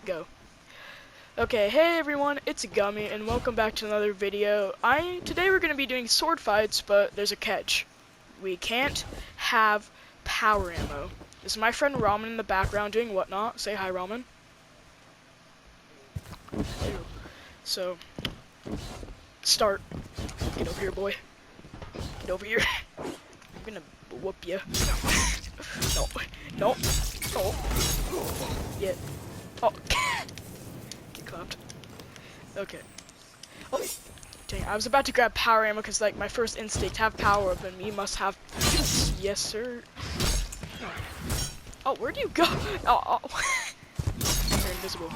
go. Okay, hey everyone, it's Gummy, and welcome back to another video. Today we're going to be doing sword fights, but there's a catch. We can't have power ammo. This is my friend Ramen in the background doing whatnot. Say hi, Ramen. So, start. Get over here, boy. Get over here. I'm gonna whoop you. No. No. Oh. Yeah. Oh. Get clapped. Okay. Oh. Dang, I was about to grab power ammo because, like, my first instinct, have power up, and me must have. Yes, sir. Oh, where'd you go? Oh. You're invisible.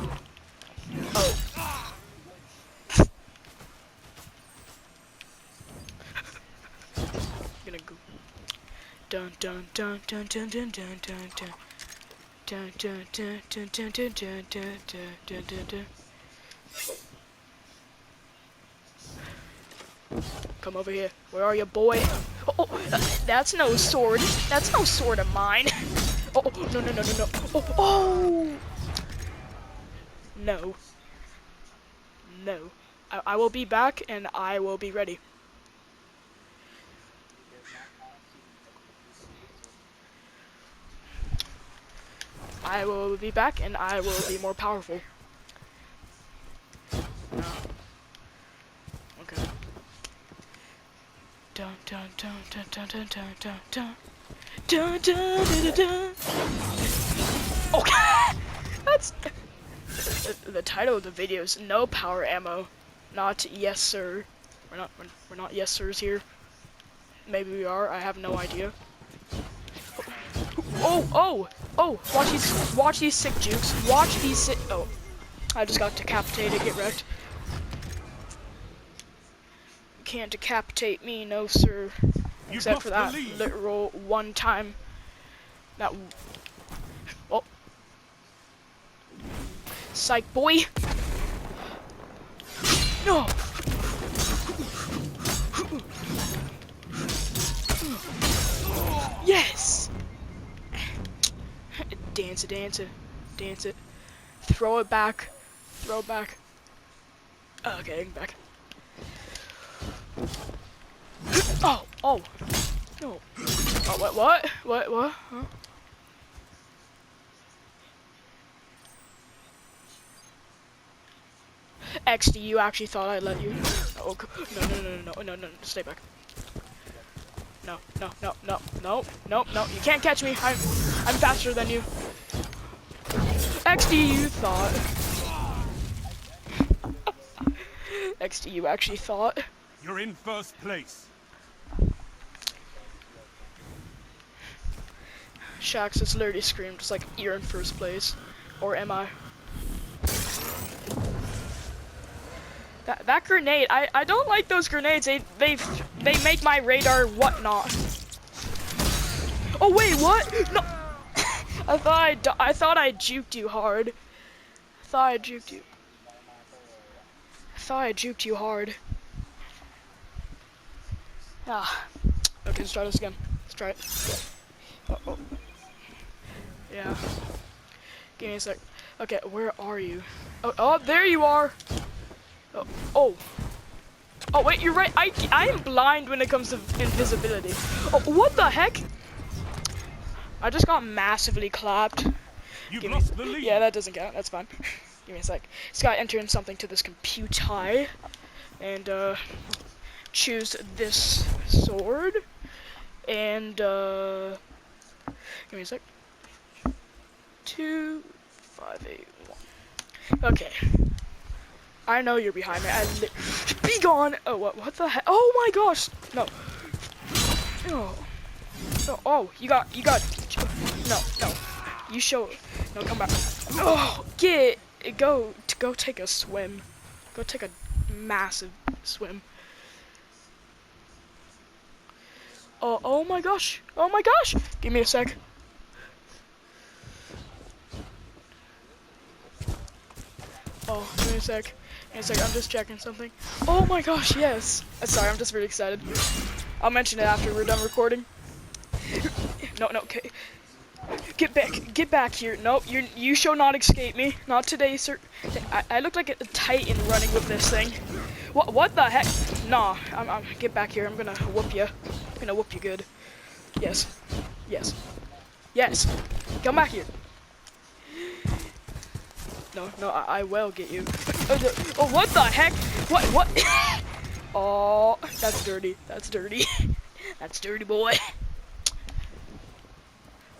Oh. Gonna go. Dun dun dun dun dun dun dun dun dun. Dun dun dun dun dun dun dun dun dun dun dun. Come over here. Where are you, boy? Oh, that's no sword. That's no sword of mine. Oh, no. Oh. No. No. I will be back, and I will be ready. I will be back, and I will be more powerful. No. Okay. Dun dun dun dun dun dun dun dun dun dun dun dun dun. Okay. That's the title of the video is no power ammo, not yes sir. We're not yes sirs here. Maybe we are. I have no idea. Oh! Watch these sick jukes. Watch these sick. Oh, I just got decapitated. Get wrecked. You can't decapitate me, no sir. Except for that literal one time. That. Oh. Psych boy. No. Yes. Dance it. Throw it back. Okay, back. Oh. No. Oh, what? Huh? XD, you actually thought I'd let you? Oh, no, stay back. No, you can't catch me. I'm faster than you. XD, you thought. XD, you actually thought. You're in first place. Shax has literally screamed, just like, you're in first place. Or am I? That grenade, I don't like those grenades. They make my radar whatnot. Oh wait, what? No. I thought I juked you hard. I thought I juked you hard. Ah. Okay, let's try this again. Let's try it. Uh-oh. Yeah. Give me a sec. Okay, where are you? Oh, there you are. Oh wait, you're right. I am blind when it comes to invisibility. Oh, what the heck? I just got massively clapped. Lost the lead. Yeah, that doesn't count. That's fine. Give me a sec. Just gotta enter in something to this computer and choose this sword and give me a sec. 2, 5, 8, 1. Okay. I know you're behind me. Be gone! Oh, what the heck? Oh my gosh! No. Oh, you got. No. You show. No, come back. Oh, go take a swim. Go take a massive swim. Oh my gosh! Give me a sec. Oh, give me a sec. I'm just checking something. Oh my gosh, yes! Sorry, I'm just really excited. I'll mention it after we're done recording. No, okay. Get back here. Nope, you shall not escape me. Not today, sir. I look like a titan running with this thing. What the heck? Nah, get back here. I'm gonna whoop you. I'm gonna whoop you good. Yes. Yes. Yes. Come back here. No, I will get you. Oh, what the heck? What? Oh, that's dirty. That's dirty. That's dirty, boy.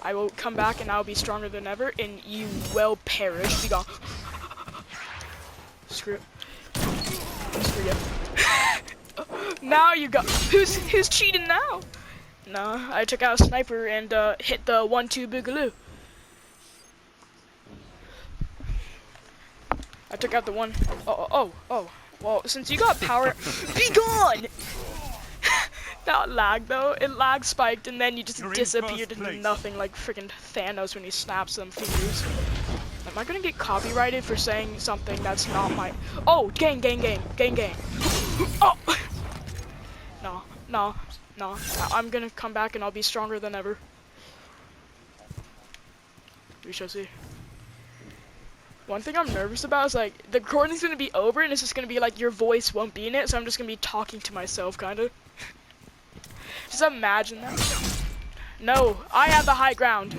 I will come back and I'll be stronger than ever, and you will perish. Be gone. Screw you. Now you got. Who's cheating now? No, I took out a sniper and hit the 1-2 boogaloo. I took out the one. Oh. Well, since you got power, be gone. That lag though, it lag spiked and then you just disappeared into nothing like freaking Thanos when he snaps them fingers. Am I gonna get copyrighted for saying something that's not my? Oh, gang. Oh, no. I'm gonna come back and I'll be stronger than ever. We shall see. One thing I'm nervous about is like the recording's gonna be over and it's just gonna be like your voice won't be in it, so I'm just gonna be talking to myself, kinda. Just imagine that. No, I have the high ground.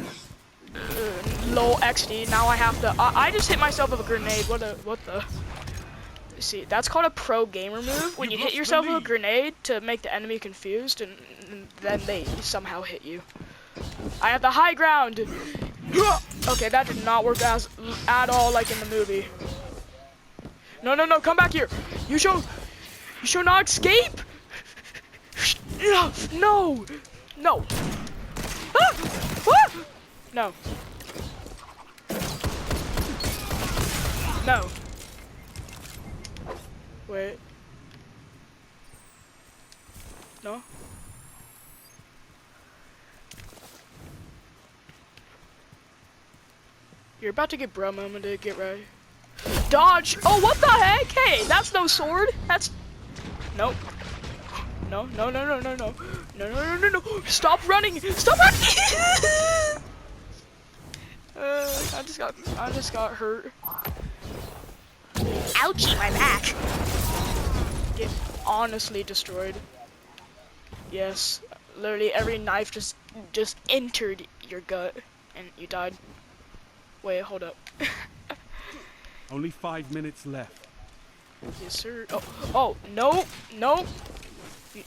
Lol XD. Now I have to. I just hit myself with a grenade. What the? See, that's called a pro gamer move. When you hit yourself with a grenade to make the enemy confused, and then they somehow hit you. I have the high ground. Okay, that did not work at all like in the movie. No, come back here. You shall not escape. No. No. Wait. No. You're about to get bro moment to get ready. Dodge! Oh, what the heck? Hey, that's no sword. That's... Nope. No. Stop running! Stop running! I just got hurt. Ouchie, my back. Get honestly destroyed. Yes, literally every knife just entered your gut and you died. Wait, hold up. Only 5 minutes left. Yes, sir. Oh, no.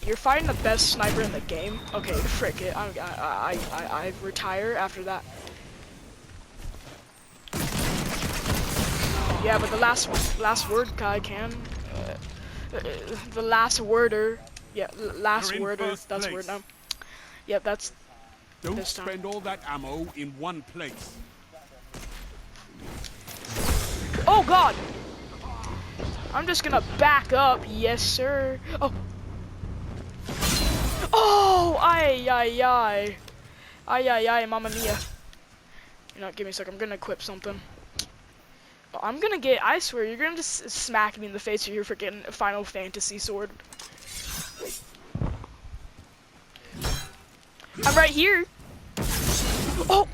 You're fighting the best sniper in the game. Okay, frick it. I retire after that. Yeah, but the last word guy can. The last worder. Yeah, last worder. That's the word now. Yep, that's. Don't spend all that ammo in one place. Oh God! I'm just gonna back up. Yes, sir. Oh! Ay, mamma mia. You know, give me a sec. I'm gonna equip something. I'm gonna get. I swear, you're gonna just smack me in the face with your freaking Final Fantasy sword. I'm right here. Oh!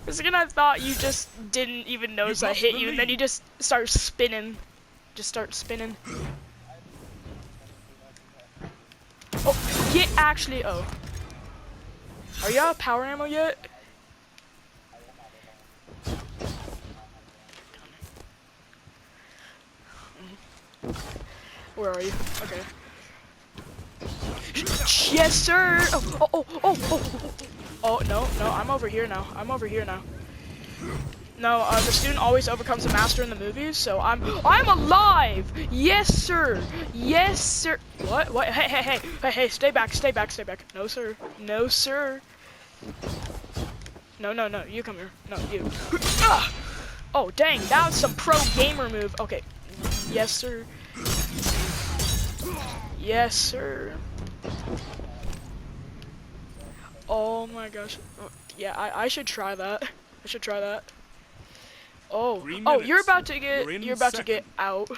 For a second I thought you just didn't even notice I hit you, and then you just start spinning. Oh, get actually. Oh. Are you out of power ammo yet? Where are you? Okay. Yes, sir. Oh, no, I'm over here now. No, the student always overcomes the master in the movies, so I'm alive. Yes, sir. What? Hey, stay back. No, sir. No, you come here. No, you. Oh, dang, that was some pro gamer move. Okay. Yes, sir. Oh my gosh. Oh, yeah, I should try that. Oh, you're about to get out.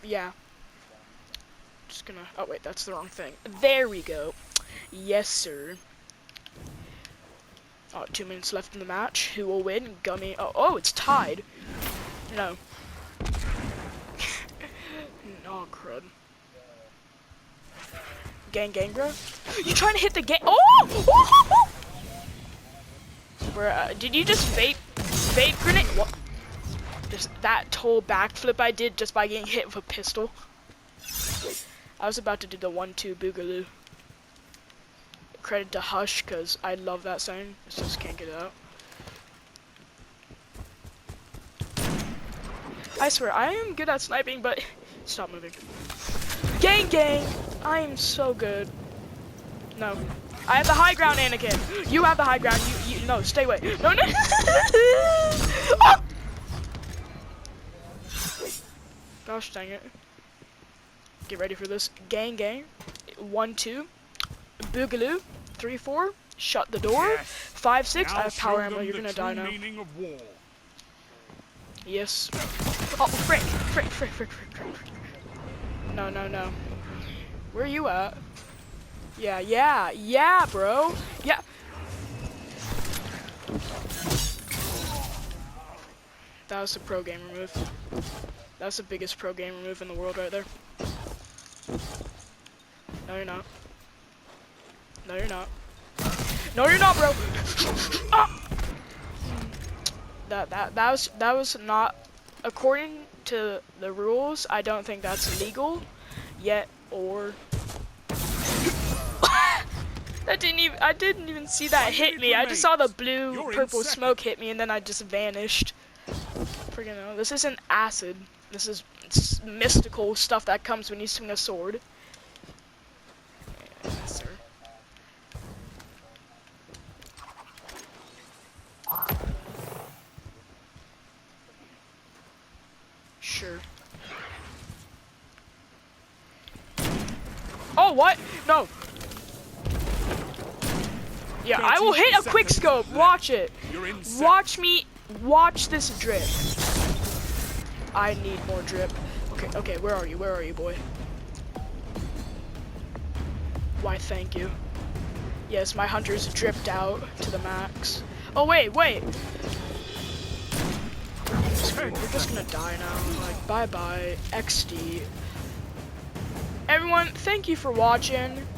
Yeah. Just gonna. Oh wait, that's the wrong thing. There we go. Yes, sir. Oh, 2 minutes left in the match. Who will win? Gummy. Oh, it's tied. No. No, crud. Gang, bro. You trying to hit the gang? Oh! Bro, did you just vape grenade? What? Just that total backflip I did just by getting hit with a pistol. I was about to do the 1-2 boogaloo. Credit to Hush, cause I love that song. I just can't get it out. I swear, I am good at sniping, but stop moving. Gang! I am so good. No. I have the high ground, Anakin. You have the high ground. You no, stay away. No. Oh! Gosh dang it. Get ready for this. Gang. 1-2. Boogaloo. 3-4. Shut the door. Yes. 5-6. Now I have power show ammo. them You're the gonna die true now. meaning of war. Yes. Oh, frick. No. Where are you at? Yeah, bro. Yeah. That was a pro gamer move. That's the biggest pro gamer move in the world right there. No, you're not. No, you're not, bro. Ah! That was not, according to the rules, I don't think that's illegal yet, or I didn't even see that hit me. I just saw the blue purple smoke hit me and then I just vanished. Freaking hell, this isn't acid. This is mystical stuff that comes when you swing a sword. Yes, sir. Sure. Oh, what? No. Yeah, I will hit a quick scope. Watch it. Watch me. Watch this drip. I need more drip. Okay, where are you, boy? Why, thank you. Yes, my hunter's dripped out to the max. Oh, wait. Screw, you're just gonna die now. Like, bye-bye. XD. Everyone, thank you for watching.